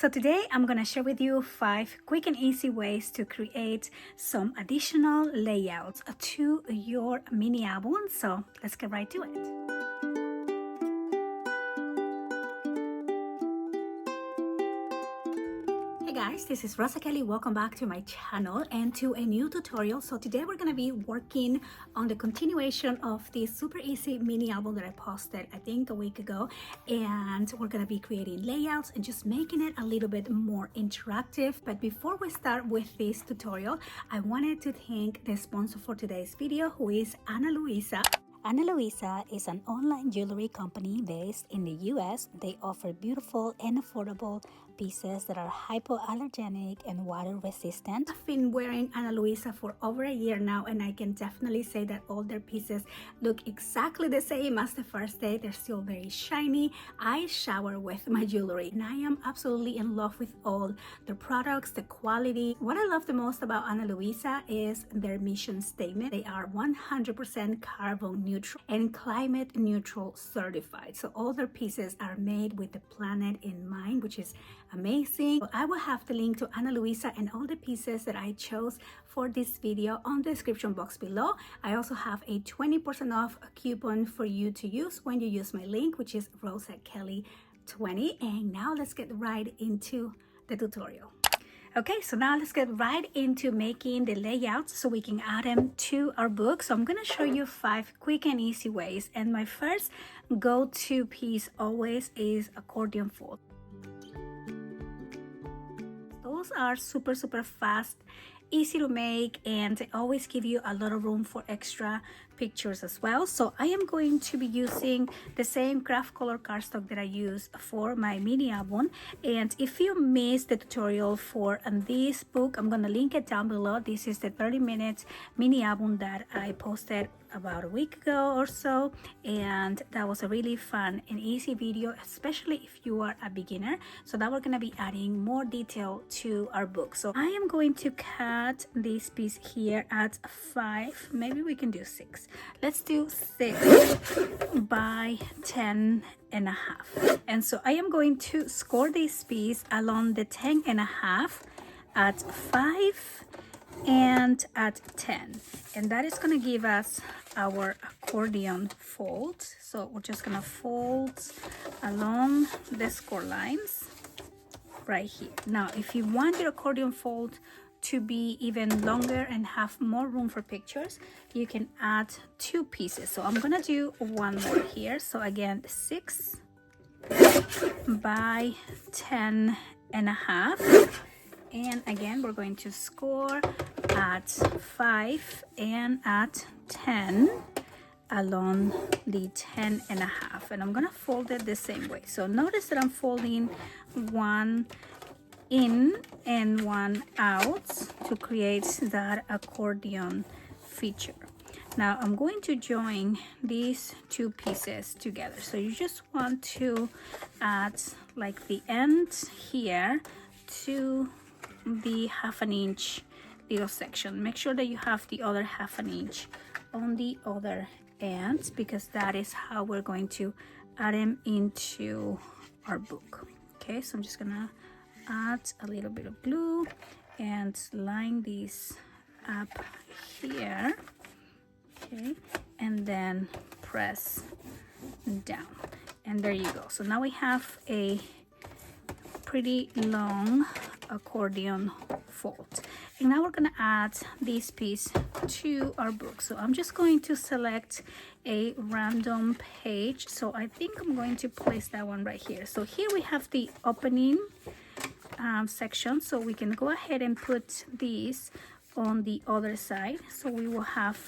So today I'm gonna share with you 5 quick and easy ways to create some additional layouts to your mini album. So let's get right to it. Hey guys, this is Rosa Kelly. Welcome back to my channel and to a new tutorial. So today we're gonna be working on the continuation of this super easy mini album that I posted I think a week ago, and we're gonna be creating layouts and just making it a little bit more interactive. But before we start with this tutorial, I wanted to thank the sponsor for today's video, who is Analuisa. Analuisa is an online jewelry company based in the US. They offer beautiful and affordable pieces that are hypoallergenic and water resistant. I've been wearing Analuisa for over a year now, and I can definitely say that all their pieces look exactly the same as the first day. They're still very shiny. I shower with my jewelry and I am absolutely in love with all the products, the quality. What I love the most about Analuisa is their mission statement. They are 100% carbon neutral and climate neutral certified. So all their pieces are made with the planet in mind, which is amazing. I will have the link to Analuisa and all the pieces that I chose for this video on the description box below. I also have a 20% off coupon for you to use when you use my link, which is rosakellyscrapbooks20. And now let's get right into the tutorial. Okay, so now let's get right into making the layouts so we can add them to our book. So I'm going to show you 5 quick and easy ways. And my first go-to piece always is accordion fold. Those are super fast, easy to make, and they always give you a lot of room for extra pictures as well. So I am going to be using the same craft color cardstock that I use for my mini album. And if you missed the tutorial for this book, I'm gonna link it down below. This is the 30-minute mini album that I posted about a week ago or so, and that was a really fun and easy video, especially if you are a beginner. So now we're gonna be adding more detail to our book. So I am going to cut this piece here at 5, maybe we can do 6. Let's do 6 by 10 and a half. And so I am going to score this piece along the 10 and a half at 5 and at 10, and that is going to give us our accordion fold. So we're just going to fold along the score lines right here. Now if you want your accordion fold to be even longer and have more room for pictures, you can add 2 pieces. So I'm gonna do one more here. So again, 6 by 10 and a half. And again, we're going to score at 5 and at 10 along the 10 and a half. And I'm gonna fold it the same way. So notice that I'm folding one in and one out to create that accordion feature. Now I'm going to join these 2 pieces together. So you just want to add like the end here to the 1/2 inch little section. Make sure that you have the other 1/2 inch on the other end, because that is how we're going to add them into our book. Okay, so I'm just gonna add a little bit of glue and line these up here. Okay, and then press down, and there you go. So now we have a pretty long accordion fold. And now we're gonna add this piece to our book. So I'm just going to select a random page. So I think I'm going to place that one right here. So here we have the opening section, so we can go ahead and put these on the other side. So we will have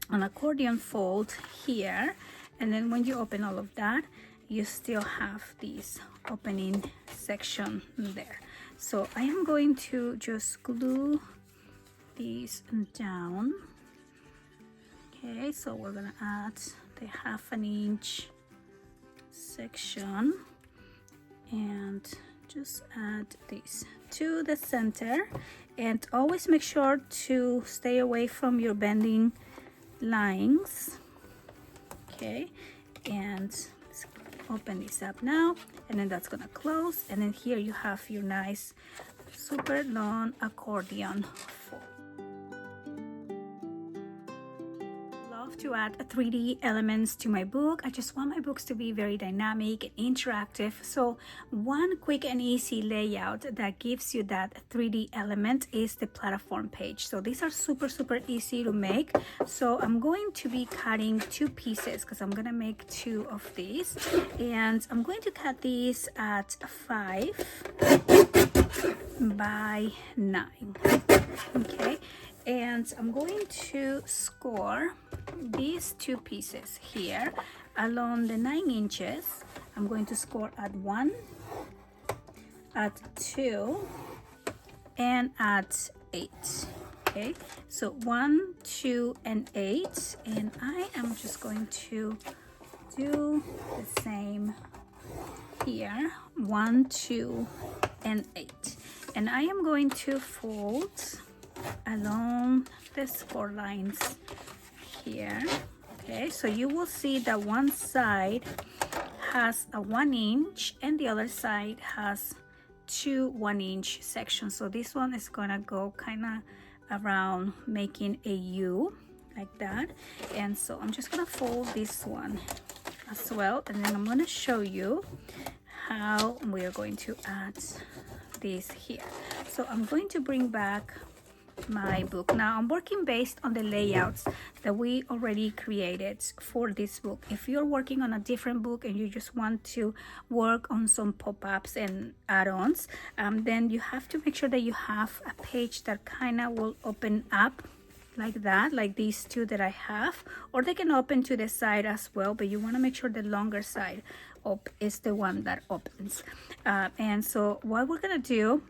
an accordion fold here, and then when you open all of that, you still have this opening section there. So I am going to just glue these down. Okay, so we're gonna add the 1/2 inch section and just add these to the center, and always make sure to stay away from your bending lines. Okay, and let's open this up now, and then that's gonna close, and then here you have your nice super long accordion fold. To add 3D elements to my book. I just want my books to be very dynamic and interactive, so one quick and easy layout that gives you that 3D element is the platform page. So these are super easy to make. So I'm going to be cutting 2 pieces because I'm gonna make 2 of these, and I'm going to cut these at 5 by 9. Okay, and I'm going to score these 2 pieces here along the 9 inches. I'm going to score at 1, at 2, and at 8. Okay, so 1, 2, and 8, and I am just going to do the same here, 1, 2, and 8, and I am going to fold along the score lines here. Okay, so you will see that one side has a 1 inch and the other side has 2 1-inch sections. So this one is gonna go kind of around making a U like that, and so I'm just gonna fold this one as well, and then I'm gonna show you how we are going to add this here. So I'm going to bring back my book. Now I'm working based on the layouts that we already created for this book. If you're working on a different book and you just want to work on some pop-ups and add-ons, then you have to make sure that you have a page that kind of will open up like that, like these 2 that I have, or they can open to the side as well, but you want to make sure the longer side up is the one that opens. And so what we're gonna do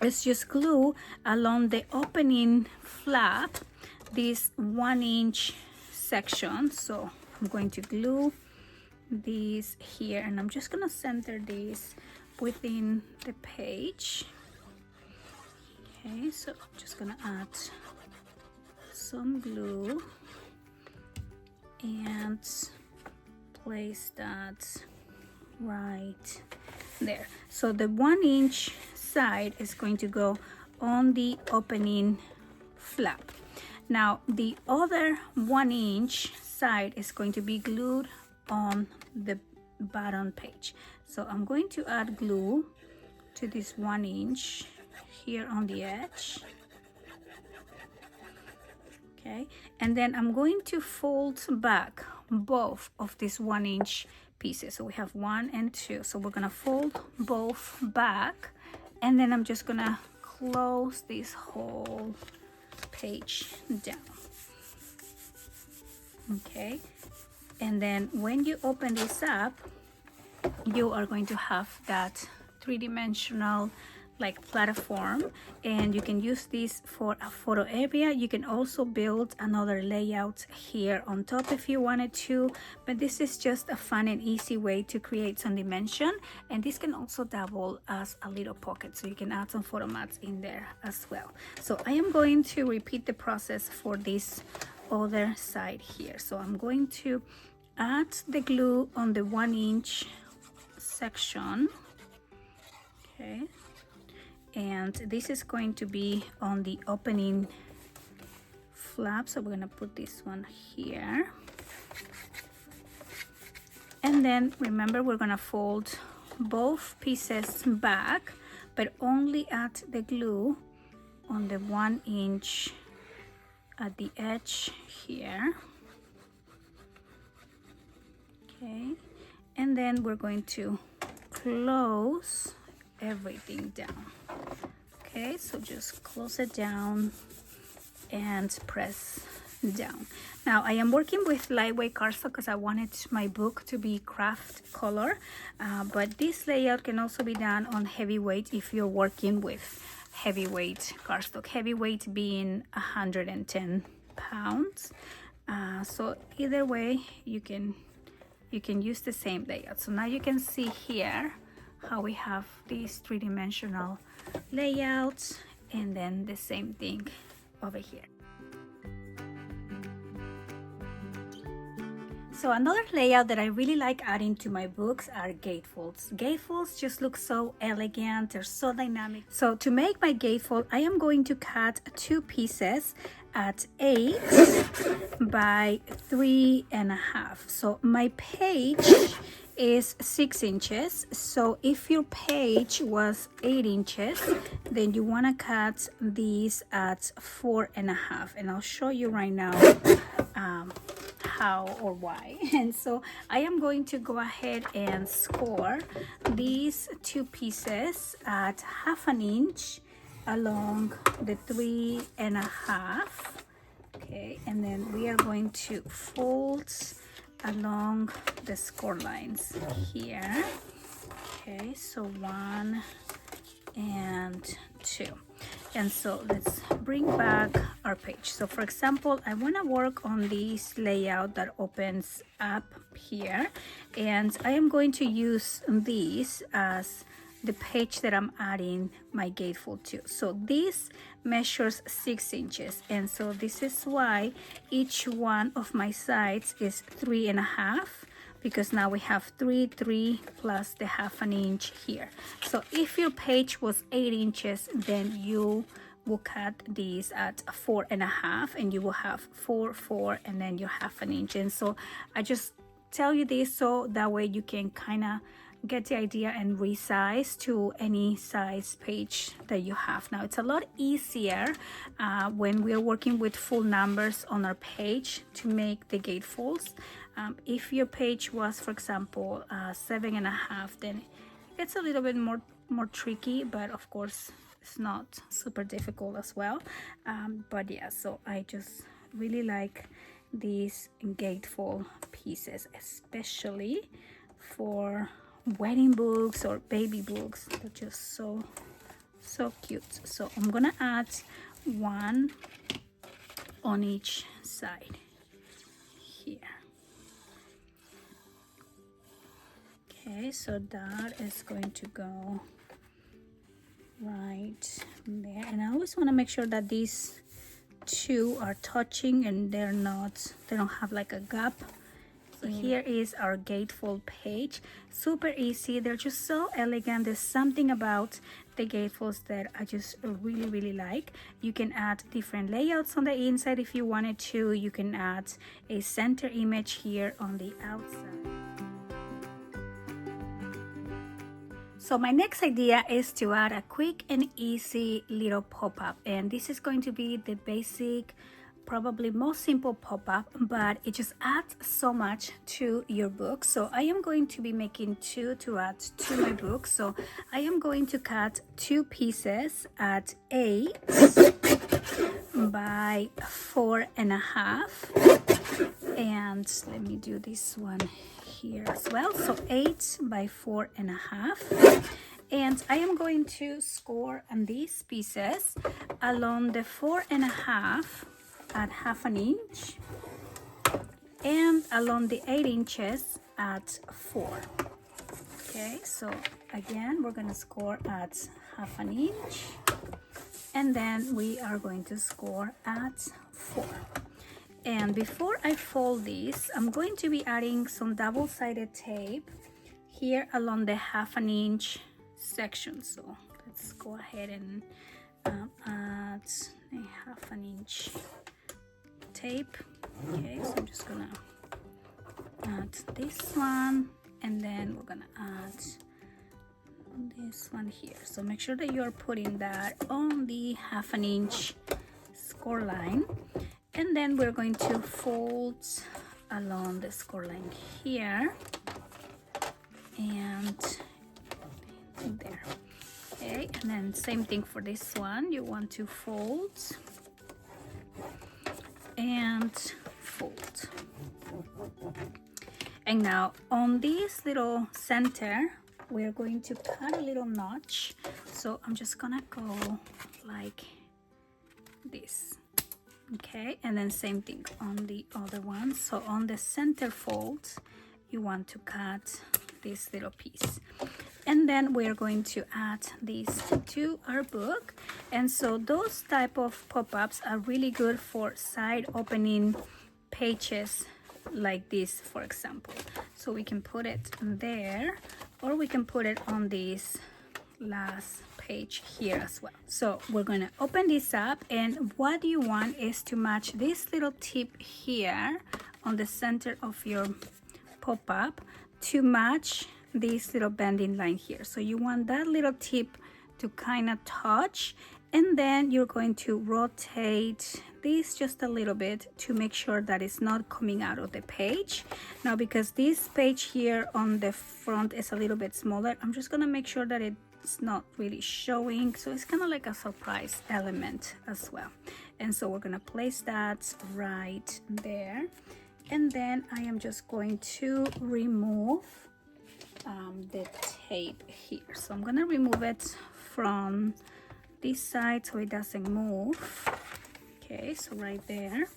is just glue along the opening flap this 1-inch section. So I'm going to glue these here, and I'm just gonna center these within the page. Okay, so I'm just gonna add some glue and place that right there. So the 1-inch side is going to go on the opening flap. Now the other 1-inch side is going to be glued on the bottom page. So I'm going to add glue to this 1 inch here on the edge. Okay, and then I'm going to fold back both of these 1-inch pieces. So we have 1 and 2, so we're gonna fold both back, and then I'm just gonna close this whole page down. Okay, and then when you open this up, you are going to have that three-dimensional like platform, and you can use this for a photo area. You can also build another layout here on top if you wanted to, but this is just a fun and easy way to create some dimension, and this can also double as a little pocket, so you can add some photo mats in there as well. So I am going to repeat the process for this other side here. So I'm going to add the glue on the 1 inch section. Okay, and this is going to be on the opening flap, so we're going to put this one here, and then remember we're going to fold both pieces back, but only add the glue on the 1 inch at the edge here. Okay, and then we're going to close everything down. Okay, so just close it down and press down. Now I am working with lightweight cardstock because I wanted my book to be craft color, but this layout can also be done on heavyweight if you're working with heavyweight cardstock, heavyweight being 110 pounds. So either way you can use the same layout. So now you can see here how we have these three-dimensional layouts, and then the same thing over here. So another layout that I really like adding to my books are gatefolds. Gatefolds just look so elegant, they're so dynamic. So to make my gatefold, I am going to cut 2 pieces at 8 by 3.5. So my page is 6 inches. So if your page was 8 inches, then you want to cut these at 4.5. And I'll show you right now how or why. And so I am going to go ahead and score these 2 pieces at 1/2 inch along the 3.5. Okay, and then we are going to fold along the score lines here. Okay, so 1 and 2. And so let's bring back our page. So for example, I want to work on this layout that opens up here, and I am going to use these as the page that I'm adding my gatefold to. So this measures 6 inches, and so this is why each one of my sides is 3.5, because now we have 3 plus the 1/2 inch here. So if your page was 8 inches, then you will cut these at 4.5, and you will have 4, and then your 1/2 inch. And so I just tell you this so that way you can kind of get the idea and resize to any size page that you have. Now it's a lot easier when we're working with full numbers on our page to make the gatefolds. If your page was, for example, 7.5, then it's a little bit more tricky, but of course it's not super difficult as well. But yeah, so I just really like these gatefold pieces, especially for wedding books or baby books. They're just so cute. So I'm gonna add 1 on each side here. Okay, so that is going to go right there, and I always want to make sure that these 2 are touching and they don't have like a gap. So here is our gatefold page. Super easy. They're just so elegant. There's something about the gatefolds that I just really like. You can add different layouts on the inside if you wanted to. You can add a center image here on the outside. So my next idea is to add a quick and easy little pop-up, and this is going to be the basic, probably most simple pop-up, but it just adds so much to your book. So I am going to be making 2 to add to my book. So I am going to cut 2 pieces at 8 by 4.5, and let me do this one here as well. So 8 by 4.5, and I am going to score on these pieces along the 4.5 at 1/2 inch and along the 8 inches at 4. Okay, so again we're gonna score at 1/2 inch, and then we are going to score at 4. And before I fold these, I'm going to be adding some double-sided tape here along the 1/2 inch section. So let's go ahead and add a 1/2 inch tape. Okay, so I'm just gonna add this one, and then we're gonna add this one here. So make sure that you're putting that on the 1/2 inch score line, and then we're going to fold along the score line here and there. Okay, and then same thing for this one. You want to fold and fold. And now on this little center, we're going to cut a little notch. So I'm just gonna go like this. Okay, and then same thing on the other one. So on the center fold, you want to cut this little piece, and then we're going to add these to our book. And so those type of pop-ups are really good for side opening pages like this, for example. So we can put it there, or we can put it on this last page here as well. So we're going to open this up, and what you want is to match this little tip here on the center of your pop-up to match this little bending line here. So you want that little tip to kind of touch, and then you're going to rotate this just a little bit to make sure that it's not coming out of the page. Now, because this page here on the front is a little bit smaller, I'm just gonna make sure that it's not really showing, so it's kind of like a surprise element as well. And so we're gonna place that right there, and then I am just going to remove the tape here. So I'm gonna remove it from this side so it doesn't move. Okay, so right there.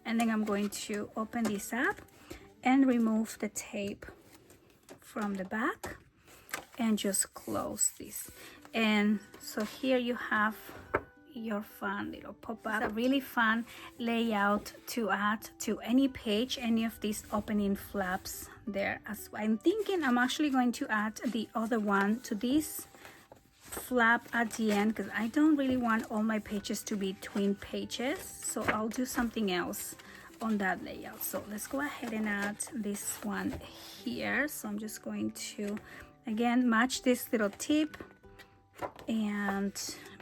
And then I'm going to open this up and remove the tape from the back and just close this. And so here you have your fun little pop-up. It's a really fun layout to add to any page, any of these opening flaps there as well. I'm thinking I'm actually going to add the other one to this flap at the end, because I don't really want all my pages to be twin pages, so I'll do something else on that layout. So let's go ahead and add this one here. So I'm just going to again match this little tip and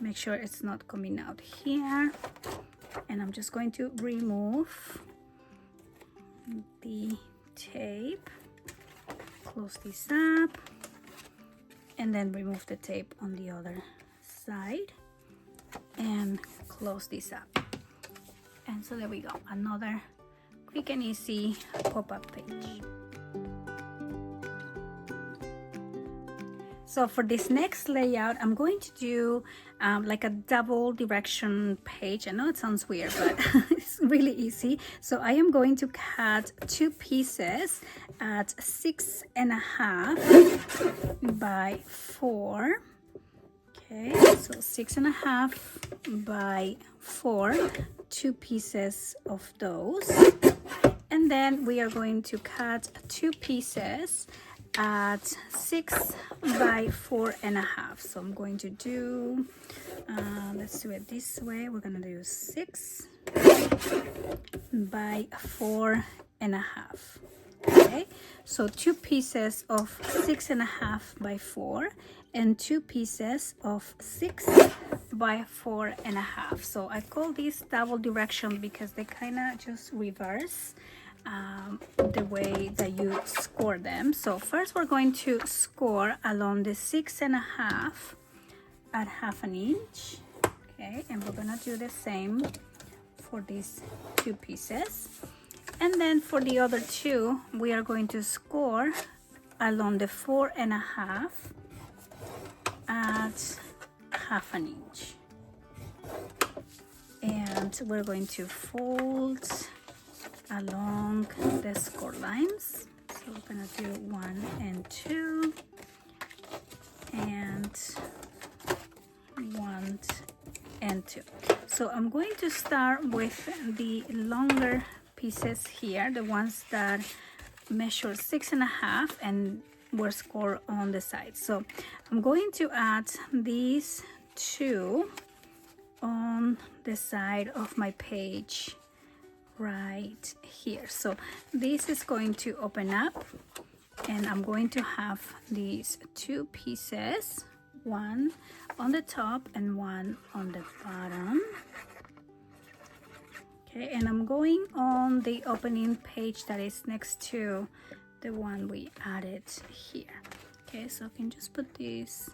make sure it's not coming out here, and I'm just going to remove the tape, close this up, and then remove the tape on the other side and close this up. And so there we go, another quick and easy pop-up page. So for this next layout, I'm going to do like a double direction page. I know it sounds weird, but it's really easy. So I am going to cut two pieces at 6.5 by 4. Okay, so 6.5 by 4, two pieces of those. And then we are going to cut two pieces at 6 by 4.5. So I'm going to do let's do it this way. We're gonna do 6 by 4.5. Okay, so two pieces of 6.5 by 4 and two pieces of 6 by 4.5. So I call this double direction because they kind of just reverse the way that you score them. So first we're going to score along the 6.5 at 1/2 inch. Okay, and we're gonna do the same for these two pieces. And then for the other two, we are going to score along the 4.5 at 1/2 inch. And we're going to fold along the score lines. So we're gonna do 1 and 2 and 1 and 2. So I'm going to start with the longer pieces here, the ones that measure 6.5 and were scored on the side. So I'm going to add these two on the side of my page right here. So this is going to open up, and I'm going to have these two pieces, one on the top and one on the bottom. Okay, and I'm going on the opening page that is next to the one we added here. Okay, so I can just put this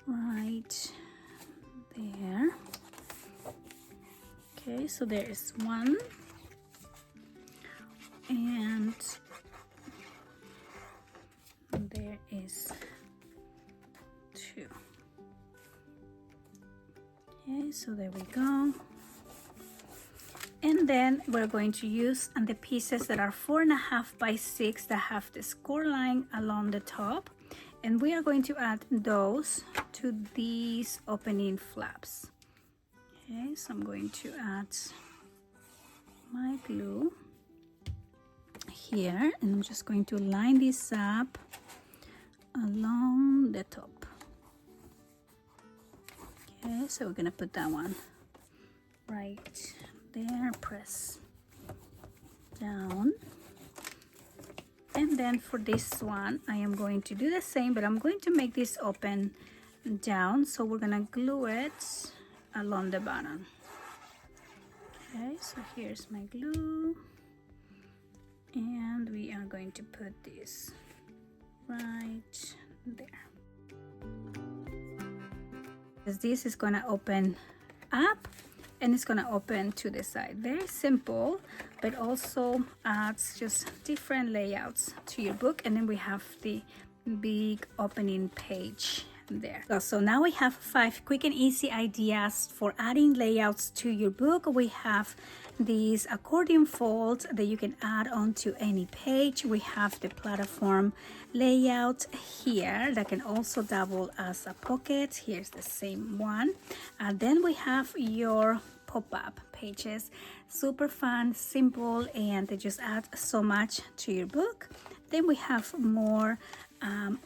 right there. Okay, so there is one, and there is two. Okay, so there we go. And then we're going to use the pieces that are 4.5 by 6 that have the score line along the top, and we are going to add those to these opening flaps. Okay, so I'm going to add my glue, here, and I'm just going to line this up along the top. Okay, so we're gonna put that one right there, press down. And then for this one, I am going to do the same, but I'm going to make this open down, so we're gonna glue it along the bottom. Okay, so here's my glue, and we are going to put this right there. This is gonna open up and it's gonna open to the side. Very simple, but also adds just different layouts to your book. And then we have the big opening page there. So now we have 5 quick and easy ideas for adding layouts to your book. We have these accordion folds that you can add onto any page. We have the platform layout here that can also double as a pocket. Here's the same one. And then we have your pop-up pages. Super fun, simple, and they just add so much to your book. Then we have more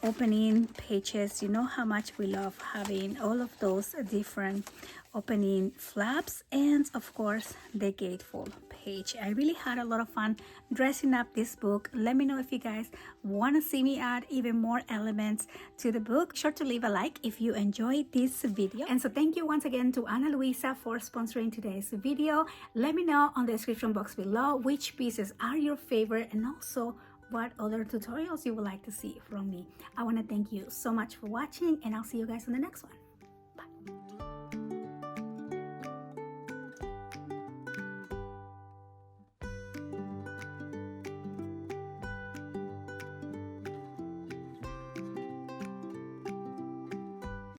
opening pages. You know how much we love having all of those different opening flaps, and of course the gatefold page. I really had a lot of fun dressing up this book. Let me know if you guys want to see me add even more elements to the book. Sure to leave a like if you enjoyed this video. And so thank you once again to Analuisa for sponsoring today's video. Let me know on the description box below which pieces are your favorite, and also what other tutorials you would like to see from me. I want to thank you so much for watching, and I'll see you guys on the next one.